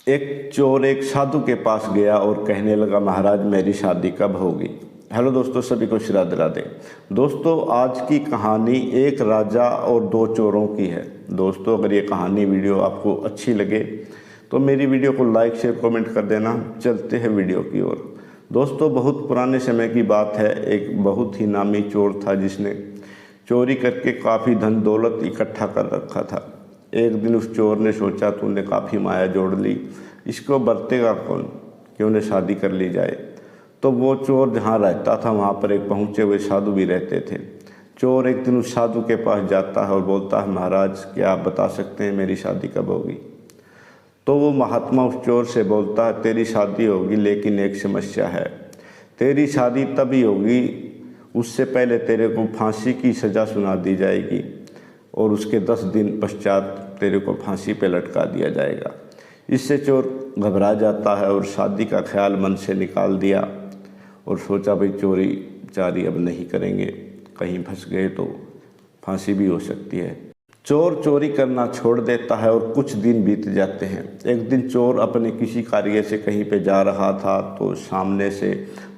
एक चोर एक साधु के पास गया और कहने लगा, महाराज मेरी शादी कब होगी। हेलो दोस्तों, सभी को श्री राधे राधे। दोस्तों, आज की कहानी एक राजा और दो चोरों की है। दोस्तों, अगर ये कहानी वीडियो आपको अच्छी लगे तो मेरी वीडियो को लाइक शेयर कमेंट कर देना। चलते हैं वीडियो की ओर। दोस्तों, बहुत पुराने समय की बात है। एक बहुत ही नामी चोर था जिसने चोरी करके काफ़ी धन दौलत इकट्ठा कर रखा था। एक दिन उस चोर ने सोचा, तूने काफ़ी माया जोड़ ली, इसको बरतेगा कौन, क्यों न शादी कर ली जाए। तो वो चोर जहाँ रहता था वहाँ पर एक पहुँचे हुए साधु भी रहते थे। चोर एक दिन उस साधु के पास जाता है और बोलता है, महाराज क्या आप बता सकते हैं मेरी शादी कब होगी। तो वो महात्मा उस चोर से बोलता है, तेरी शादी होगी लेकिन एक समस्या है। तेरी शादी तभी होगी, उससे पहले तेरे को फांसी की सज़ा सुना दी जाएगी और उसके 10 दिन पश्चात तेरे को फांसी पे लटका दिया जाएगा। इससे चोर घबरा जाता है और शादी का ख्याल मन से निकाल दिया और सोचा, भाई चोरी चारी अब नहीं करेंगे, कहीं फंस गए तो फांसी भी हो सकती है। चोर चोरी करना छोड़ देता है और कुछ दिन बीत जाते हैं। एक दिन चोर अपने किसी कार्य से कहीं पे जा रहा था तो सामने से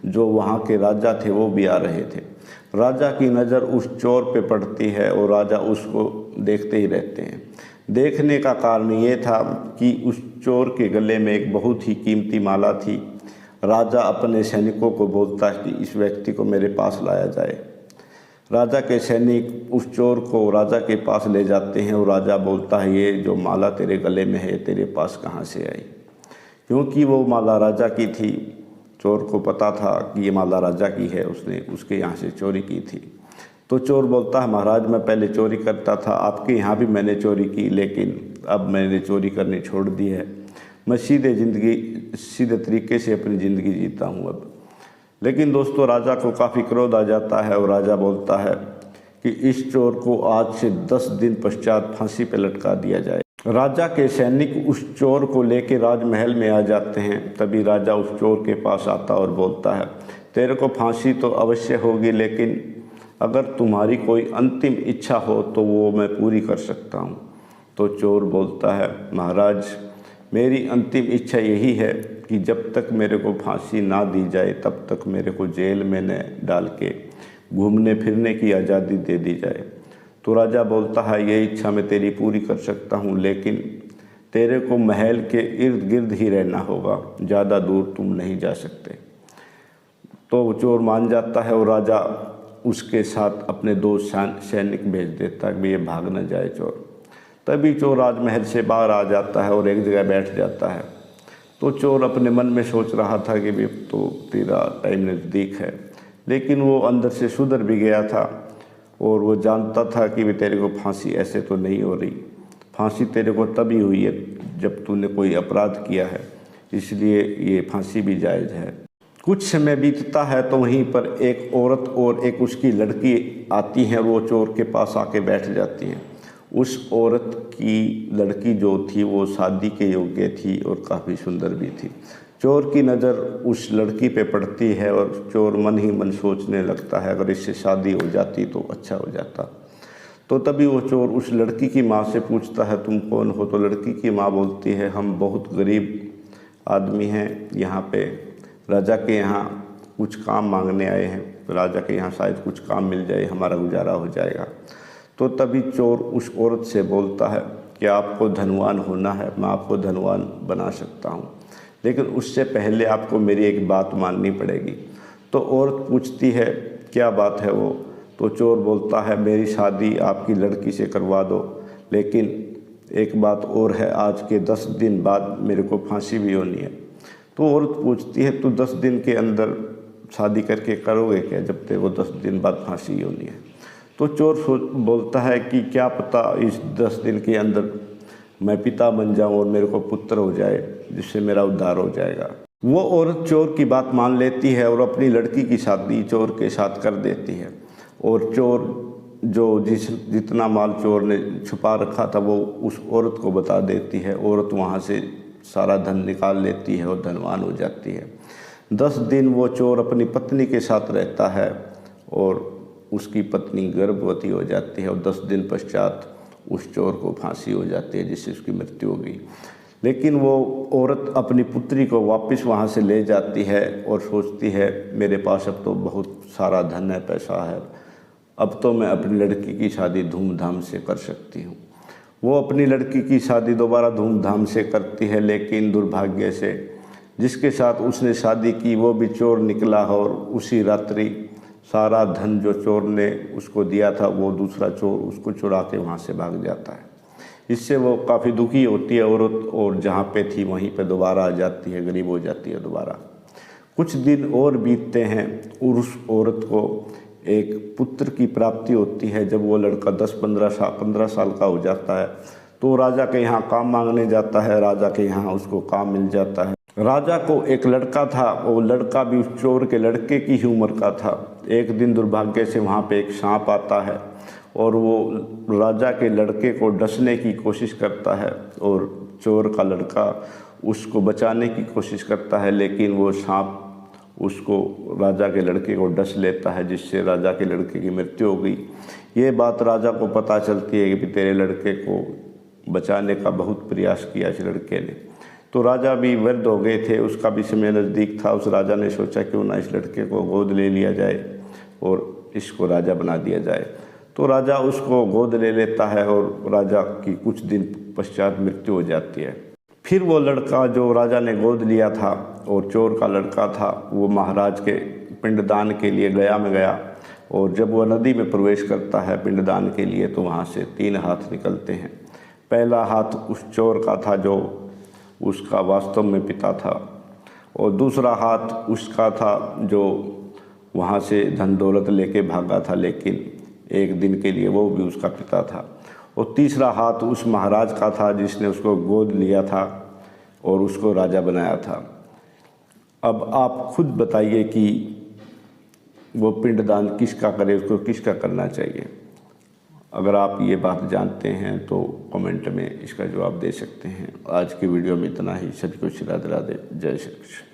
जो वहाँ के राजा थे वो भी आ रहे थे। राजा की नज़र उस चोर पे पड़ती है और राजा उसको देखते ही रहते हैं। देखने का कारण ये था कि उस चोर के गले में एक बहुत ही कीमती माला थी। राजा अपने सैनिकों को बोलता है कि इस व्यक्ति को मेरे पास लाया जाए। राजा के सैनिक उस चोर को राजा के पास ले जाते हैं और राजा बोलता है, ये जो माला तेरे गले में है तेरे पास कहाँ से आई। क्योंकि वो माला राजा की थी। चोर को पता था कि ये माला राजा की है, उसने उसके यहाँ से चोरी की थी। तो चोर बोलता है, महाराज मैं पहले चोरी करता था, आपके यहाँ भी मैंने चोरी की, लेकिन अब मैंने चोरी करनी छोड़ दी है। मैं सीधे तरीके से अपनी ज़िंदगी जीता हूँ अब। लेकिन दोस्तों, राजा को काफ़ी क्रोध आ जाता है और राजा बोलता है कि इस चोर को आज से 10 दिन पश्चात फांसी पर लटका दिया जाए। राजा के सैनिक उस चोर को लेकर राजमहल में आ जाते हैं। तभी राजा उस चोर के पास आता और बोलता है, तेरे को फांसी तो अवश्य होगी, लेकिन अगर तुम्हारी कोई अंतिम इच्छा हो तो वो मैं पूरी कर सकता हूँ। तो चोर बोलता है, महाराज मेरी अंतिम इच्छा यही है कि जब तक मेरे को फांसी ना दी जाए तब तक मेरे को जेल में न डाल के घूमने फिरने की आज़ादी दे दी जाए। तो राजा बोलता है, ये इच्छा मैं तेरी पूरी कर सकता हूँ, लेकिन तेरे को महल के इर्द गिर्द ही रहना होगा, ज़्यादा दूर तुम नहीं जा सकते। तो चोर मान जाता है और राजा उसके साथ अपने 2 सैनिक भेज देता है कि ये भाग न जाए चोर। तभी चोर राजमहल से बाहर आ जाता है और एक जगह बैठ जाता है। तो चोर अपने मन में सोच रहा था कि भी तो तेरा टाइम नज़दीक है, लेकिन वो अंदर से सुधर भी गया था और वो जानता था कि भी तेरे को फांसी ऐसे तो नहीं हो रही। फांसी तेरे को तभी हुई है जब तूने कोई अपराध किया है, इसलिए ये फांसी भी जायज़ है। कुछ समय बीतता है तो वहीं पर एक औरत और एक उसकी लड़की आती हैं। वो चोर के पास आके बैठ जाती हैं। उस औरत की लड़की जो थी वो शादी के योग्य थी और काफ़ी सुंदर भी थी। चोर की नज़र उस लड़की पे पड़ती है और चोर मन ही मन सोचने लगता है, अगर इससे शादी हो जाती तो अच्छा हो जाता। तो तभी वो चोर उस लड़की की माँ से पूछता है, तुम कौन हो। तो लड़की की माँ बोलती है, हम बहुत गरीब आदमी हैं, यहाँ पे राजा के यहाँ कुछ काम मांगने आए हैं, तो राजा के यहाँ शायद कुछ काम मिल जाए, हमारा गुजारा हो जाएगा। तो तभी चोर उस औरत से बोलता है कि आपको धनवान होना है, मैं आपको धनवान बना सकता हूँ, लेकिन उससे पहले आपको मेरी एक बात माननी पड़ेगी। तो औरत पूछती है, क्या बात है वो। तो चोर बोलता है, मेरी शादी आपकी लड़की से करवा दो, लेकिन एक बात और है, आज के 10 दिन बाद मेरे को फांसी भी होनी है। तो औरत पूछती है, तो 10 दिन के अंदर शादी करके करोगे क्या, जब तेरे को 10 दिन बाद फांसी होनी है। तो चोर बोलता है कि क्या पता इस 10 दिन के अंदर मैं पिता बन जाऊं और मेरे को पुत्र हो जाए, जिससे मेरा उद्धार हो जाएगा। वो औरत चोर की बात मान लेती है और अपनी लड़की की शादी चोर के साथ कर देती है। और चोर जो जितना माल चोर ने छुपा रखा था वो उस औरत को बता देती है। औरत वहाँ से सारा धन निकाल लेती है और धनवान हो जाती है। 10 दिन वो चोर अपनी पत्नी के साथ रहता है और उसकी पत्नी गर्भवती हो जाती है और 10 दिन पश्चात उस चोर को फांसी हो जाती है, जिससे उसकी मृत्यु हो गई। लेकिन वो औरत अपनी पुत्री को वापस वहाँ से ले जाती है और सोचती है मेरे पास अब तो बहुत सारा धन है, पैसा है, अब तो मैं अपनी लड़की की शादी धूमधाम से कर सकती हूँ। वो अपनी लड़की की शादी दोबारा धूमधाम से करती है, लेकिन दुर्भाग्य से जिसके साथ उसने शादी की वो भी चोर निकला और उसी रात्रि सारा धन जो चोर ने उसको दिया था वो दूसरा चोर उसको चुरा के वहाँ से भाग जाता है। इससे वो काफ़ी दुखी होती है औरत, और जहाँ पे थी वहीं पे दोबारा आ जाती है, गरीब हो जाती है दोबारा। कुछ दिन और बीतते हैं और उस औरत को एक पुत्र की प्राप्ति होती है। जब वो लड़का 10-15 साल का हो जाता है तो राजा के यहाँ काम मांगने जाता है। राजा के यहाँ उसको काम मिल जाता है। राजा को एक लड़का था, वो लड़का भी उस चोर के लड़के की ही उम्र का था। एक दिन दुर्भाग्य से वहाँ पे एक सांप आता है और वो राजा के लड़के को डसने की कोशिश करता है और चोर का लड़का उसको बचाने की कोशिश करता है, लेकिन वो सांप उसको राजा के लड़के को डस लेता है, जिससे राजा के लड़के की मृत्यु हो गई। ये बात राजा को पता चलती है कि तेरे लड़के को बचाने का बहुत प्रयास किया इस लड़के ने। तो राजा भी वृद्ध हो गए थे, उसका भी समय नज़दीक था। उस राजा ने सोचा क्यों ना इस लड़के को गोद ले लिया जाए और इसको राजा बना दिया जाए। तो राजा उसको गोद ले लेता है और राजा की कुछ दिन पश्चात मृत्यु हो जाती है। फिर वो लड़का जो राजा ने गोद लिया था और चोर का लड़का था, वो महाराज के पिंडदान के लिए गया में गया, और जब वह नदी में प्रवेश करता है पिंडदान के लिए तो वहाँ से 3 हाथ निकलते हैं। पहला हाथ उस चोर का था जो उसका वास्तव में पिता था, और दूसरा हाथ उसका था जो वहाँ से धन दौलत लेके भागा था, लेकिन एक दिन के लिए वो भी उसका पिता था, और तीसरा हाथ उस महाराज का था जिसने उसको गोद लिया था और उसको राजा बनाया था। अब आप खुद बताइए कि वो पिंडदान किसका करे, उसको किसका करना चाहिए। अगर आप ये बात जानते हैं तो कमेंट में इसका जवाब दे सकते हैं। आज की वीडियो में इतना ही। सभी को राधे राधे, जय श्री कृष्ण।